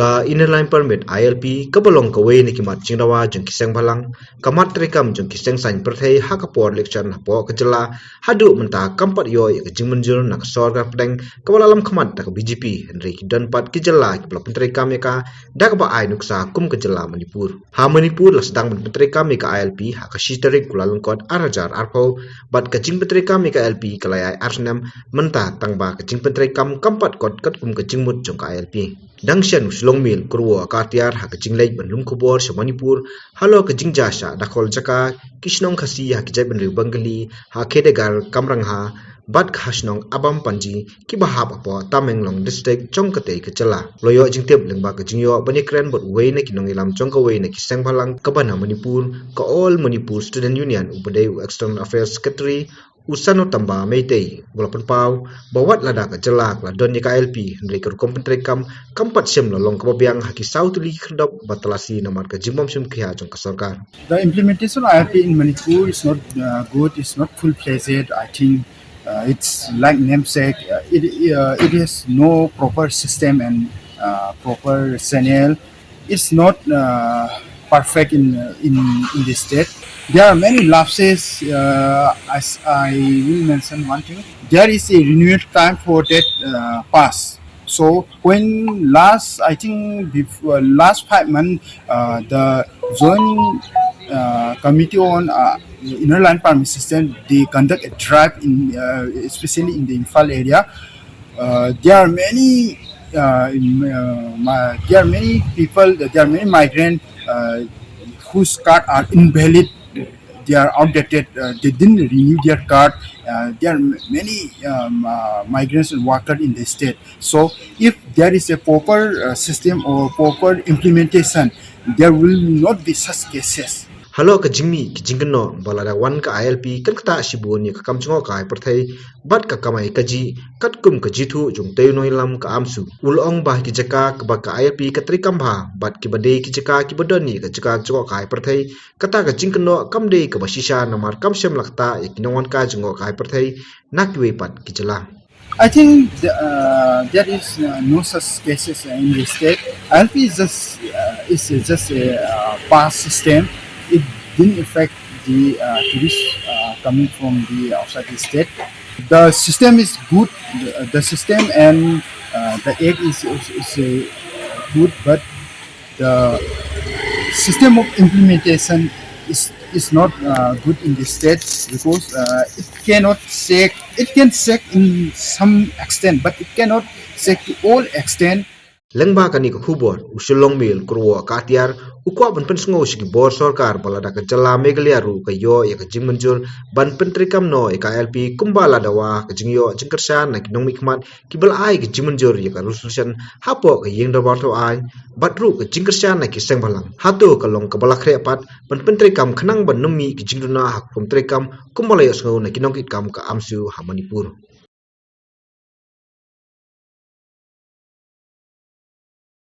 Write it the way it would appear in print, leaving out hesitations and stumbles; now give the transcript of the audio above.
ka inner line permit ILP kabalong kawe ni kimat jingdawa jong kiseng balang kamat trekam jong kiseng sain perthei hakapor lecture na po kejela hadu menta kampat yo ke jingmenjul nak sorga pedeng kabalalam kamat dak BJP Henry dan pat kejela kepala pyntreikam ka dak ba ai nuksa kum kejela Manipur ha Manipur la sedang pyntreikam ka ILP ha ka shiterik kulalungkot arajar arpo bat ka jing pyntreikam ka ILP kalai arsnam menta tangba ka jing pyntreikam kampat kot kat kum ka jingmut jong ka ILP Dangshan uslong mil kurwo akatiar ha kajing lake benlum kubor sa Manipur halo kajing jasa dakol jaka kisnong khasi ha kijai benriu bangali ha kedegar kamrang ha bat khasnong abam panji ki bahap apo tamenglong district chongkate kecela loyo jingtep lengba kajing yo banikren bot wei na kinong ilam chongkawei na kiseng balang kabana Manipur ka all Manipur Student Union upadai external affairs secretary Usano tamba meitei walaupun pau bawat lada ka jelak la don ka ILP Henry kerkom pyntreikam kampat sem lolong kababiang haki sautuli kherdop batalasi namar ka jimbom sim khia jong ka sarkar. The implementation of ILP in Manipur is not good. It's not full-fledged. I think it's like namesake. It has no proper system and proper channel. It's not perfect in the state. There are many lapses. As I will mention one thing, there is a renewed time for that pass. So when last 5 months, the joint committee on inner line permit system, they conduct a drive in especially in the Imphal area. There are many people. There are many migrants whose cards are invalid. They are outdated. They didn't renew their card. There are many migrants and workers in the state. So, if there is a proper system or proper implementation, there will not be such cases. Halo ka jingmi ki jingno balada wan ka ILP kan kata sibuni ka kamchungo ka perthei bat ka kamai kaji katkum ka jithu jung teunoi lam ka amsu ulong bah ki jaka ka ba ka ILP ka trikam bha bat ki bade ki jaka ki bodoni ka jaka jungo ka perthei kata ka jingno kamde ka basisha namar kamsem lakta ikinawan ka jungo ka perthei nakwe pat ki jala. I think there is no such cases in the state. ILP is just a pass system. It didn't affect the tourists coming from the outside the state. The system is good. The system and the egg is good, but the system of implementation is not good in the state because it cannot check. It can check in some extent, but it cannot check to all extent. Lengba kani ka hubor usulong mil kurwo katiar ukwa ban pensngo sigi bor sarkar balada ka jala megalia ru ka yo ya ka jingmenjul ban pyntreikam no ka ILP kumbala dawa ka jingyo jingkersan na kinong mikmat kibal ai ka jingmenjur ya ka resolution hapo ka yeng da barto ai batru ka jingkersan na kiseng balang hatu ka long ka balakre pat ban pyntreikam khnang ban numi ki jingduna hak pyntreikam kumbala yosngo na kinong kitkam ka amsu ha Manipur.